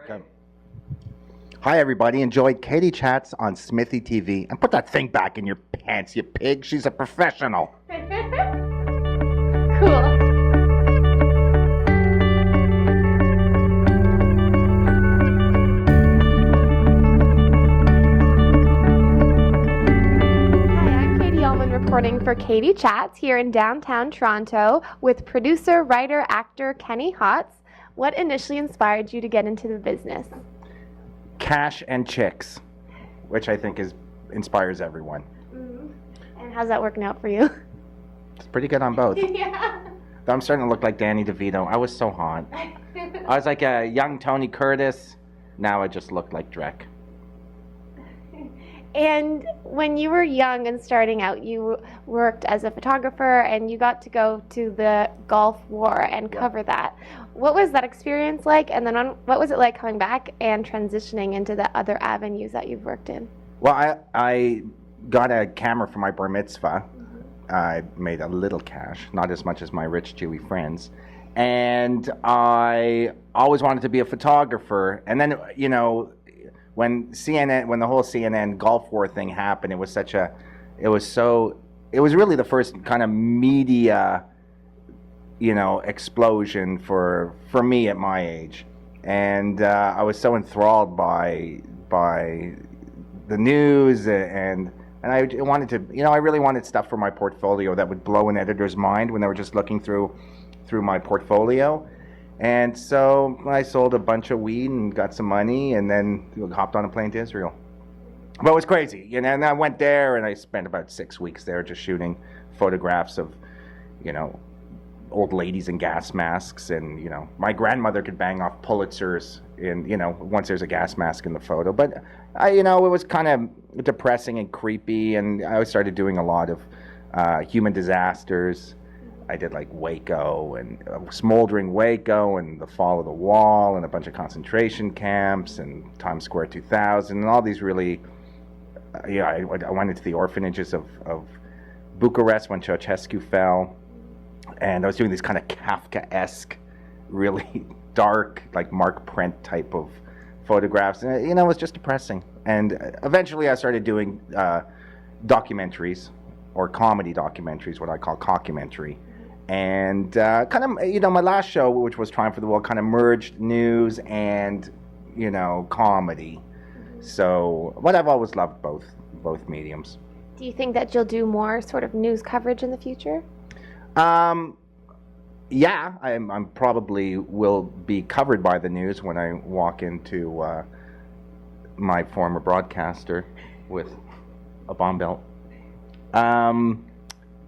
Okay. Hi, everybody. Enjoyed Katie Chats on SMITHEE TV. And put that thing back in your pants, you pig. She's a professional. Cool. Uhlmann reporting for Katie Chats here in downtown Toronto with producer, writer, actor Kenny Hotz. What initially inspired you to get into the business? Cash and chicks, which I think inspires everyone. And how's that working out for you? It's pretty good on both. Yeah. I'm starting to look like Danny DeVito. I was so hot. I was like a young Tony Curtis. Now I just look like Drek. And when you were young and starting out, you worked as a photographer and you got to go to the Gulf War and cover that. What was that experience like? And then what was it like coming back and transitioning into the other avenues that you've worked in? Well, I got a camera for my bar mitzvah. I made a little cash, not as much as my rich Jewy friends. And I always wanted to be a photographer. And then, you know, when the whole CNN Gulf War thing happened, it was really the first kind of media, you know, explosion for me at my age. And I was so enthralled by the news and I wanted to, you know, I really wanted stuff for my portfolio that would blow an editor's mind when they were just looking through my portfolio. And so I sold a bunch of weed and got some money and then hopped on a plane to Israel. But it was crazy, you know, and I went there and I spent about 6 weeks there just shooting photographs of, you know, old ladies in gas masks. And, you know, my grandmother could bang off Pulitzers in, you know, once there's a gas mask in the photo. But, you know, it was kind of depressing and creepy. And I started doing a lot of human disasters. I did like Waco and smoldering Waco and the fall of the wall and a bunch of concentration camps and Times Square 2000 and all these really, I went into the orphanages of Bucharest when Ceausescu fell, and I was doing these kind of Kafka-esque, really dark, like Mark Prent type of photographs, and you know, it was just depressing. And eventually I started doing documentaries, or comedy documentaries, what I call cockumentary. And kind of, you know, my last show, which was Triumph for the World, kind of merged news and, you know, comedy. So, but I've always loved both mediums. Do you think that you'll do more sort of news coverage in the future? Yeah, I'm probably will be covered by the news when I walk into my former broadcaster with a bomb belt.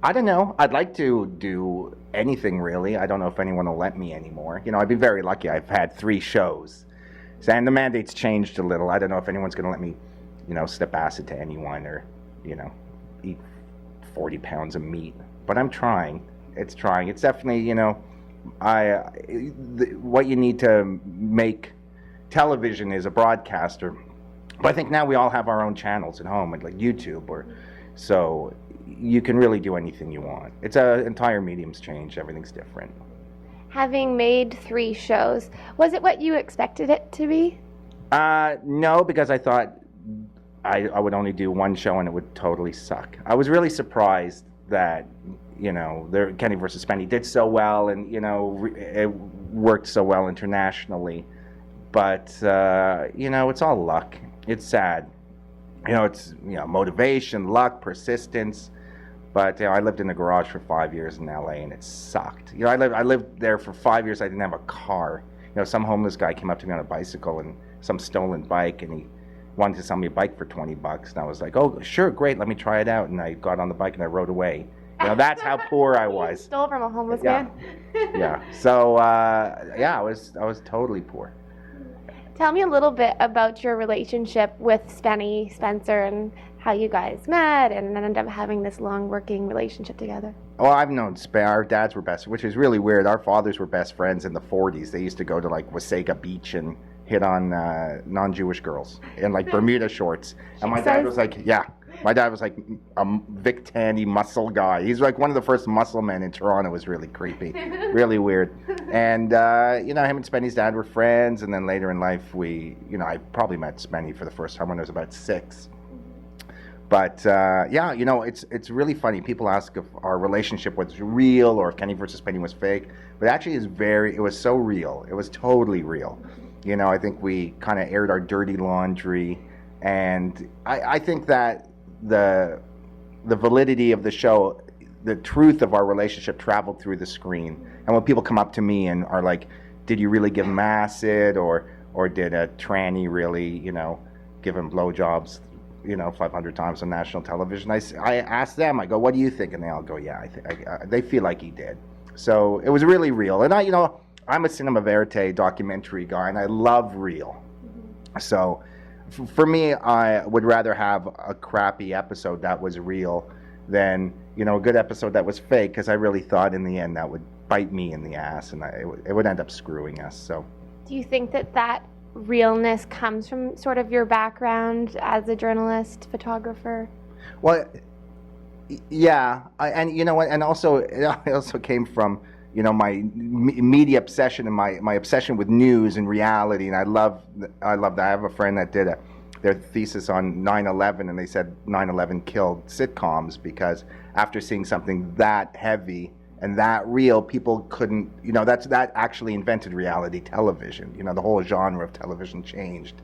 I don't know. I'd like to do anything, really. I don't know if anyone will let me anymore. You know, I'd be very lucky. I've had 3 shows. And the mandate's changed a little. I don't know if anyone's going to let me, you know, slip acid to anyone or, you know, eat 40 pounds of meat. But I'm trying. It's trying. It's definitely, you know, what you need to make television is a broadcaster. But I think now we all have our own channels at home, like YouTube, so you can really do anything you want. It's an entire medium's changed. Everything's different. Having made 3 shows, was it what you expected it to be? No, because I thought I would only do 1 show and it would totally suck. I was really surprised that, you know, Kenny vs. SPENNY did so well and, you know, it worked so well internationally. But, you know, it's all luck. It's sad. You know, it's, you know, motivation, luck, persistence. But, you know, I lived in a garage for 5 years in LA and it sucked. You know, I lived there for 5 years. I didn't have a car. You know, some homeless guy came up to me on a bicycle and some stolen bike, and he wanted to sell me a bike for $20. And I was like, oh, sure, great, let me try it out. And I got on the bike and I rode away. You know, that's how poor I was. You stole from a homeless man? Yeah. So, yeah, I was totally poor. Tell me a little bit about your relationship with SPENNY, Spencer, and how you guys met and ended up having this long working relationship together. Well, I've known our dads were best, which is really weird. Our fathers were best friends in the 40s. They used to go to like Wasaga Beach and hit on non-Jewish girls in like Bermuda shorts. And my dad was like, yeah. My dad was like a Vic Tandy muscle guy. He's like one of the first muscle men in Toronto. It was really creepy, really weird. And, you know, him and Spenny's dad were friends. And then later in life, I probably met Spenny for the first time when I was about 6. But, yeah, you know, it's really funny. People ask if our relationship was real or if Kenny versus Spenny was fake. But actually, it was so real. It was totally real. You know, I think we kind of aired our dirty laundry. And I think that the validity of the show, the truth of our relationship traveled through the screen. And when people come up to me and are like, did you really give him acid? Or did a tranny really, you know, give him blowjobs, you know, 500 times on national television? I ask them, I go, what do you think? And they all go, yeah, they feel like he did. So it was really real. And you know, I'm a cinema verite documentary guy, and I love real. So for me, I would rather have a crappy episode that was real than, you know, a good episode that was fake, because I really thought in the end that would bite me in the ass, and it would end up screwing us. So do you think that realness comes from sort of your background as a journalist, photographer? Well, yeah, and you know what, and also it also came from, you know, my media obsession and my obsession with news and reality, and I love that. I have a friend that did their thesis on 9/11, and they said 9/11 killed sitcoms, because after seeing something that heavy and that real, people couldn't, you know, that actually invented reality television. You know, the whole genre of television changed,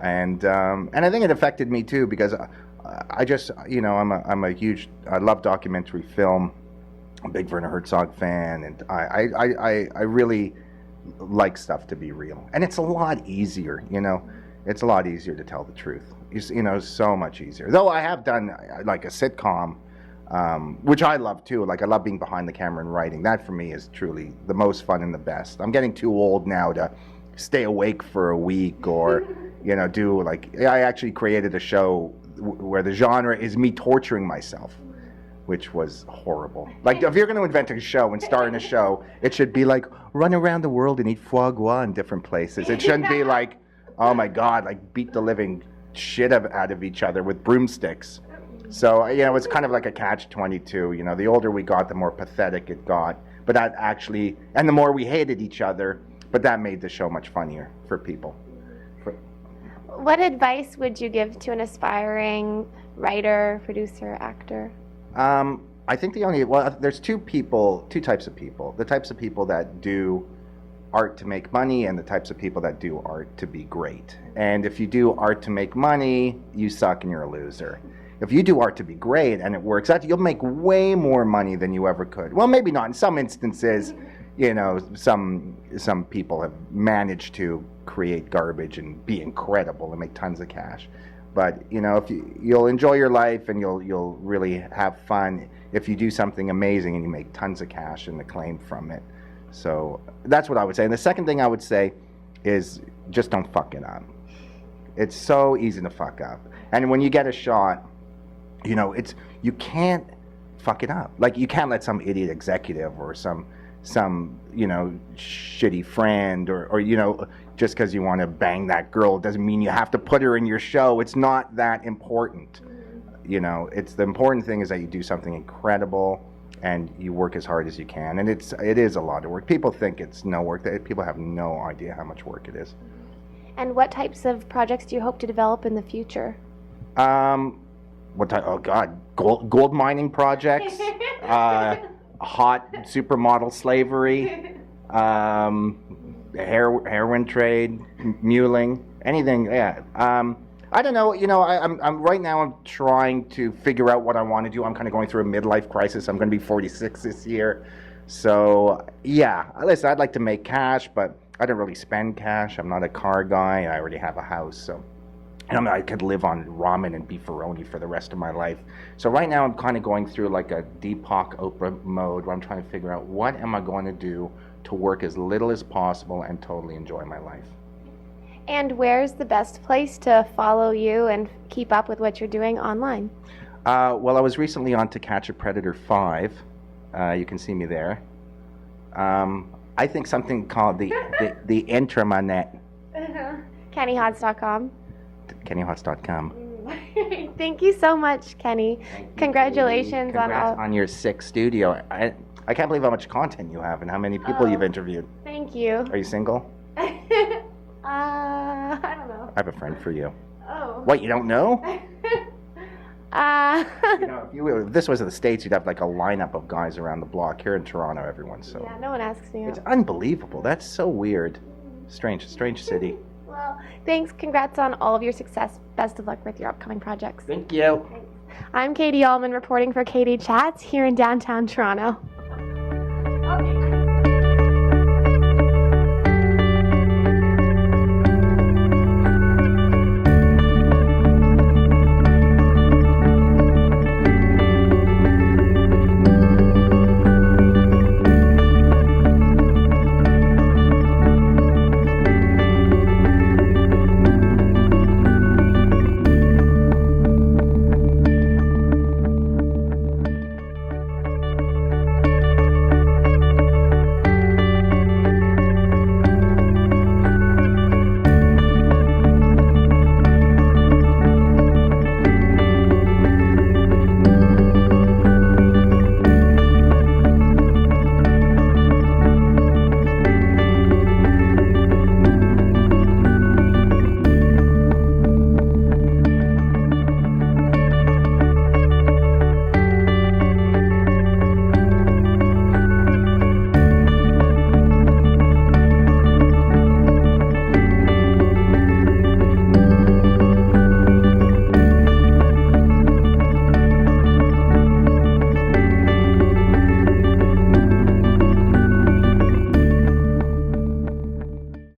and I think it affected me too, because I just, you know, I love documentary film. I'm a big Werner Herzog fan, and I really like stuff to be real. And it's a lot easier, you know. It's a lot easier to tell the truth. You know, so much easier. Though I have done like a sitcom, which I love too. Like, I love being behind the camera and writing. That for me is truly the most fun and the best. I'm getting too old now to stay awake for a week or, you know, do like, I actually created a show where the genre is me torturing myself, which was horrible. Like, if you're going to invent a show and star in a show, it should be like, run around the world and eat foie gras in different places. It shouldn't be like, oh my God, like beat the living shit out of each other with broomsticks. So, you know, it's kind of like a catch-22. You know, the older we got, the more pathetic it got. But that actually, and the more we hated each other, but that made the show much funnier for people. What advice would you give to an aspiring writer, producer, actor? I think there's two types of people. The types of people that do art to make money, and the types of people that do art to be great. And if you do art to make money, you suck and you're a loser. If you do art to be great and it works out, you'll make way more money than you ever could. Well, maybe not. In some instances, you know, some people have managed to create garbage and be incredible and make tons of cash. But, you know, if you'll enjoy your life, and you'll really have fun if you do something amazing and you make tons of cash and acclaim from it. So that's what I would say. And the second thing I would say is just don't fuck it up. It's so easy to fuck up. And when you get a shot, you know, you can't fuck it up. Like, you can't let some idiot executive or some you know, shitty friend or you know, just because you want to bang that girl doesn't mean you have to put her in your show. It's not that important. You know, the important thing is that you do something incredible and you work as hard as you can. And it is a lot of work. People think it's no work. People have no idea how much work it is. And what types of projects do you hope to develop in the future? What type? Oh God, gold mining projects, hot supermodel slavery, heroin trade, muling, anything. Yeah. I don't know. You know, I'm right now. I'm trying to figure out what I want to do. I'm kind of going through a midlife crisis. I'm going to be 46 this year, so yeah. Listen, I'd like to make cash, but I don't really spend cash. I'm not a car guy. I already have a house, so. And I could live on ramen and beefaroni for the rest of my life. So right now I'm kind of going through like a Deepak Oprah mode where I'm trying to figure out what am I going to do to work as little as possible and totally enjoy my life. And where's the best place to follow you and keep up with what you're doing online? Well, I was recently on To Catch a Predator 5. You can see me there. I think something called the intranet. KennyHotz.com. KennyHotz.com. Thank you so much, Kenny. Thank you, Congratulations Katie. Congrats on your 6th studio. I can't believe how much content you have and how many people you've interviewed. Thank you. Are you single? I don't know. I have a friend for you. Oh. What, you don't know? If this was in the States, you'd have like a lineup of guys around the block. Here in Toronto, everyone's so. Yeah, no one asks me out. It's unbelievable. That's so weird. Strange city. Well, thanks. Congrats on all of your success. Best of luck with your upcoming projects. Thank you. Thanks. I'm Katie Uhlmann reporting for KD Chats here in downtown Toronto.